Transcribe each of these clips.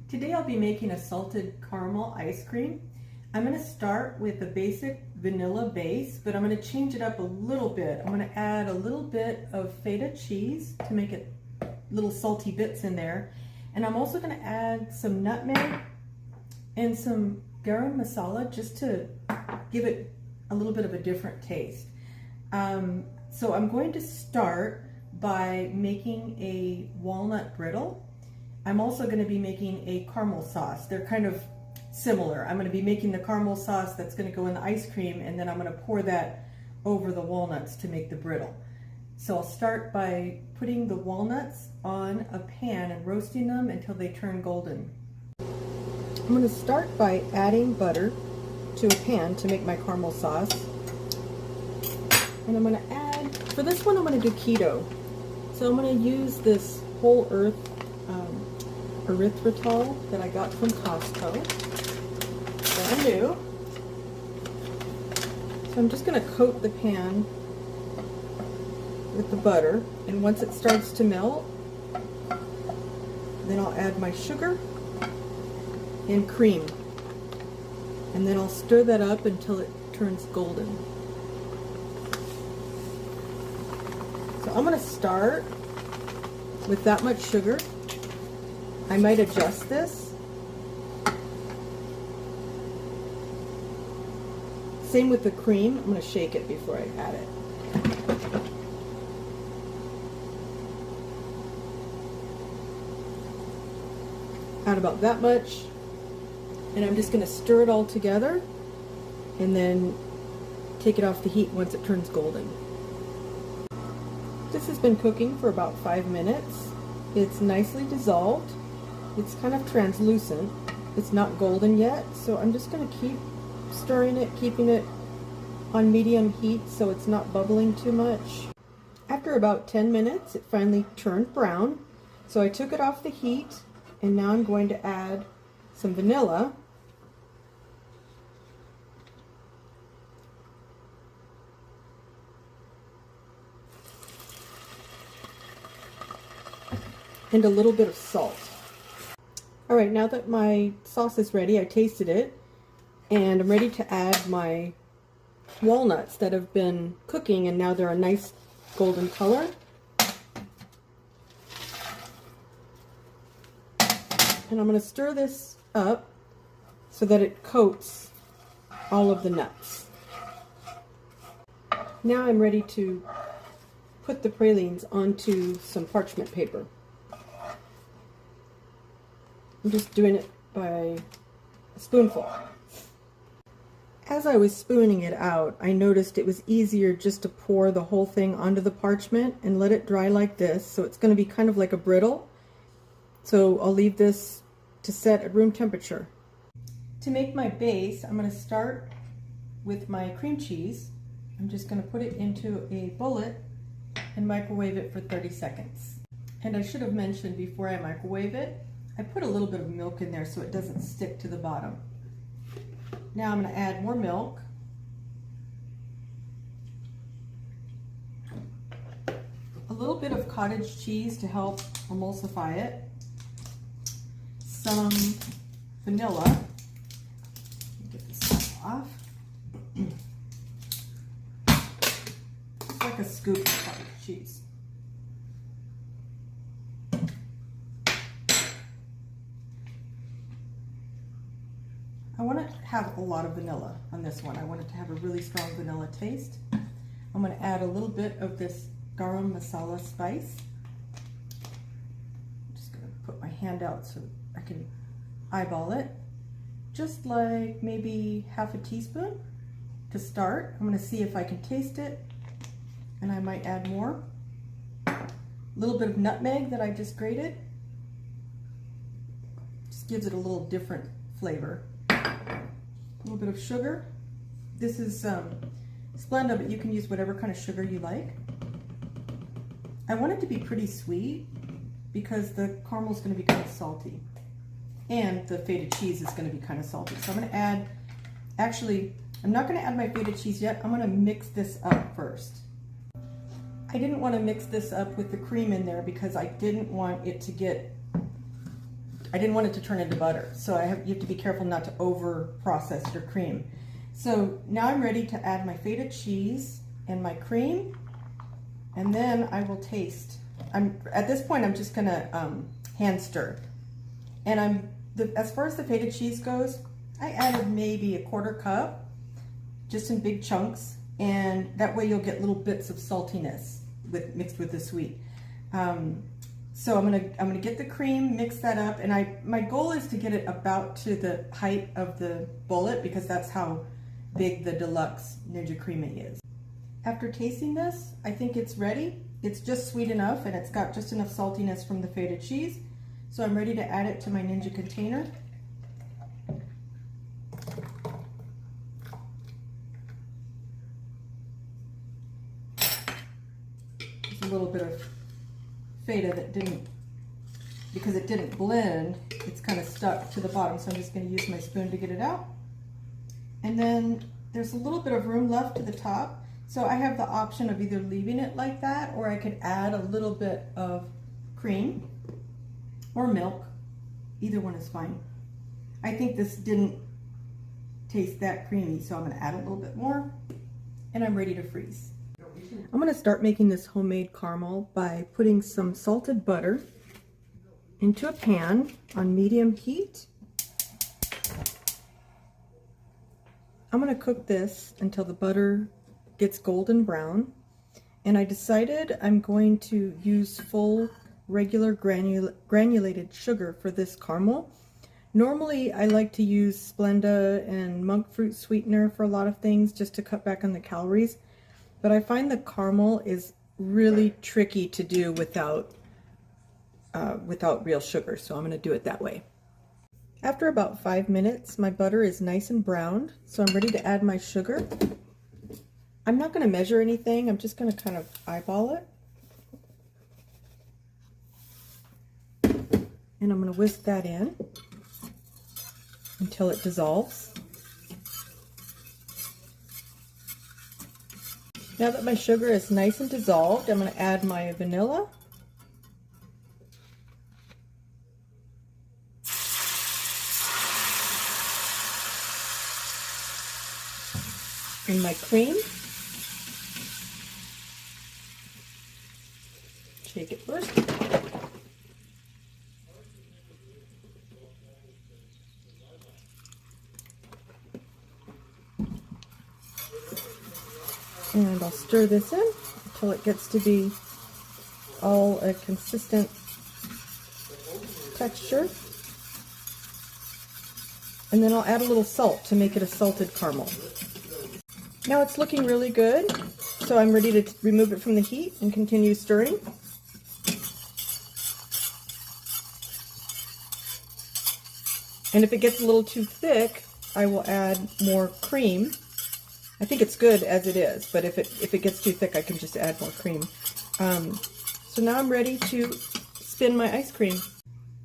Today I'll be making a salted caramel ice cream. I'm going to start with a basic vanilla base, but I'm going to change it up a little bit. I'm going to add a little bit of feta cheese to make it little salty bits in there. And I'm also going to add some nutmeg and some garam masala just to give it a little bit of a different taste. So I'm going to start by making a walnut brittle. I'm also going to be making a caramel sauce. They're kind of similar. I'm going to be making the caramel sauce that's going to go in the ice cream, and then I'm going to pour that over the walnuts to make the brittle. So I'll start by putting the walnuts on a pan and roasting them until they turn golden. I'm going to start by adding butter to a pan to make my caramel sauce. And I'm going to add, for this one I'm going to do keto. So I'm going to use this whole earth erythritol that I got from Costco. Brand new. So I'm just going to coat the pan with the butter, and once it starts to melt, then I'll add my sugar and cream, and then I'll stir that up until it turns golden. So I'm going to start with that much sugar. I might adjust this. Same with the cream. I'm going to shake it before I add it. Add about that much, and I'm just going to stir it all together and then take it off the heat once it turns golden. This has been cooking for about 5 minutes. It's nicely dissolved. It's kind of translucent. It's not golden yet, so I'm just going to keep stirring it, keeping it on medium heat so it's not bubbling too much. After about 10 minutes, it finally turned brown, so I took it off the heat, and now I'm going to add some vanilla. And a little bit of salt. Alright, now that my sauce is ready, I tasted it, and I'm ready to add my walnuts that have been cooking, and now they're a nice golden color. And I'm going to stir this up so that it coats all of the nuts. Now I'm ready to put the pralines onto some parchment paper. I'm just doing it by a spoonful. As I was spooning it out, I noticed it was easier just to pour the whole thing onto the parchment and let it dry like this. So it's going to be kind of like a brittle. So I'll leave this to set at room temperature. To make my base, I'm going to start with my cream cheese. I'm just going to put it into a bullet and microwave it for 30 seconds. And I should have mentioned before I microwave it, I put a little bit of milk in there so it doesn't stick to the bottom. Now I'm going to add more milk. A little bit of cottage cheese to help emulsify it. Some vanilla. Get this off. It's like a scoop of cottage cheese. I want to have a lot of vanilla on this one. I want it to have a really strong vanilla taste. I'm going to add a little bit of this garam masala spice. I'm just going to put my hand out so I can eyeball it. Just like maybe half a teaspoon to start. I'm going to see if I can taste it, and I might add more. A little bit of nutmeg that I just grated. Just gives it a little different flavor. A little bit of sugar. This is Splenda, but you can use whatever kind of sugar you like. I want it to be pretty sweet because the caramel is going to be kind of salty, and the feta cheese is going to be kind of salty. So I'm going to add, actually, I'm not going to add my feta cheese yet. I'm going to mix this up first. I didn't want to mix this up with the cream in there because I didn't want it to get I didn't want it to turn into butter. So you have to be careful not to over process your cream. So now I'm ready to add my feta cheese and my cream, and then I will taste. At this point I'm just gonna hand stir. And as far as the feta cheese goes, I added maybe a 1/4 cup, just in big chunks, and that way you'll get little bits of saltiness mixed with the sweet. So I'm gonna get the cream, mix that up, and my goal is to get it about to the height of the bullet, because that's how big the deluxe Ninja CREAMi is. After tasting this, I think it's ready. It's just sweet enough, and it's got just enough saltiness from the feta cheese. So I'm ready to add it to my Ninja container. There's a little bit of feta that because it didn't blend, it's kind of stuck to the bottom, so I'm just going to use my spoon to get it out. And then there's a little bit of room left to the top, so I have the option of either leaving it like that, or I could add a little bit of cream or milk. Either one is fine. I think this didn't taste that creamy, so I'm going to add a little bit more, and I'm ready to freeze. I'm going to start making this homemade caramel by putting some salted butter into a pan on medium heat. I'm going to cook this until the butter gets golden brown, and I decided I'm going to use full regular granulated sugar for this caramel. Normally I like to use Splenda and monk fruit sweetener for a lot of things, just to cut back on the calories. But I find the caramel is really tricky to do without real sugar, so I'm going to do it that way. After about 5 minutes, my butter is nice and browned, so I'm ready to add my sugar. I'm not going to measure anything, I'm just going to kind of eyeball it. And I'm going to whisk that in until it dissolves. Now that my sugar is nice and dissolved, I'm going to add my vanilla. And my cream. Shake it first. And I'll stir this in until it gets to be all a consistent texture. And then I'll add a little salt to make it a salted caramel. Now it's looking really good, so I'm ready to remove it from the heat and continue stirring. And if it gets a little too thick, I will add more cream. I think it's good as it is, but if it gets too thick, I can just add more cream. So now I'm ready to spin my ice cream.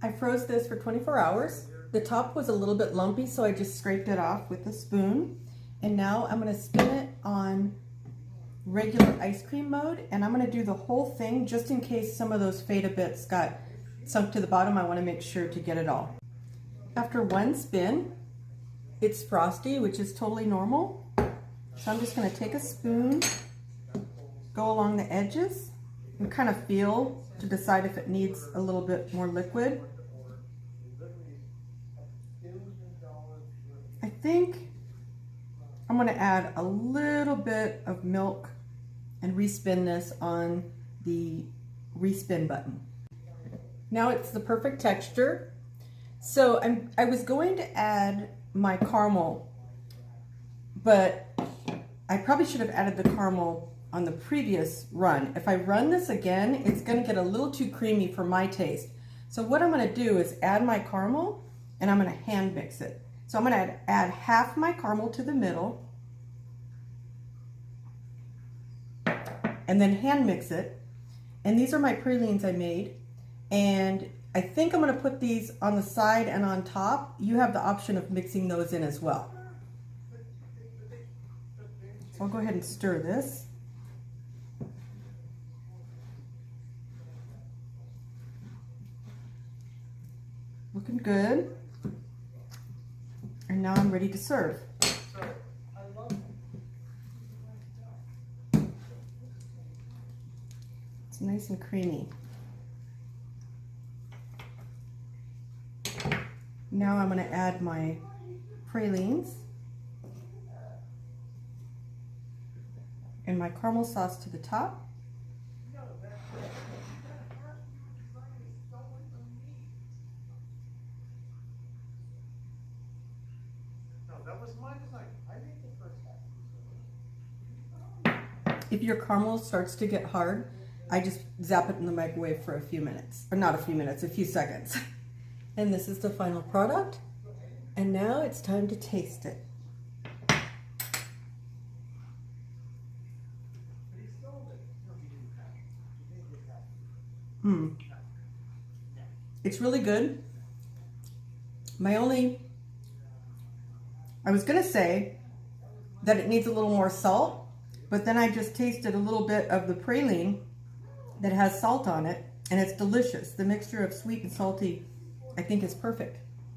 I froze this for 24 hours. The top was a little bit lumpy, so I just scraped it off with a spoon. And now I'm going to spin it on regular ice cream mode, and I'm going to do the whole thing just in case some of those feta bits got sunk to the bottom. I want to make sure to get it all. After one spin, it's frosty, which is totally normal. So I'm just going to take a spoon, go along the edges, and kind of feel to decide if it needs a little bit more liquid. I think I'm going to add a little bit of milk and respin this on the respin button. Now it's the perfect texture. So I was going to add my caramel, but I probably should have added the caramel on the previous run. If I run this again, it's going to get a little too creamy for my taste. So what I'm going to do is add my caramel, and I'm going to hand mix it. So I'm going to add half my caramel to the middle, and then hand mix it. And these are my pralines I made, and I think I'm going to put these on the side and on top. You have the option of mixing those in as well. So I'll go ahead and stir this. We'll Looking good. And now I'm ready to serve. It's nice and creamy. Now I'm going to add my pralines and my caramel sauce to the top. If your caramel starts to get hard, I just zap it in the microwave for a few minutes, or not a few minutes, a few seconds. And this is the final product. And now it's time to taste it. It's really good. I was gonna say that it needs a little more salt, but then I just tasted a little bit of the praline that has salt on it, and it's delicious. The mixture of sweet and salty, I think, is perfect.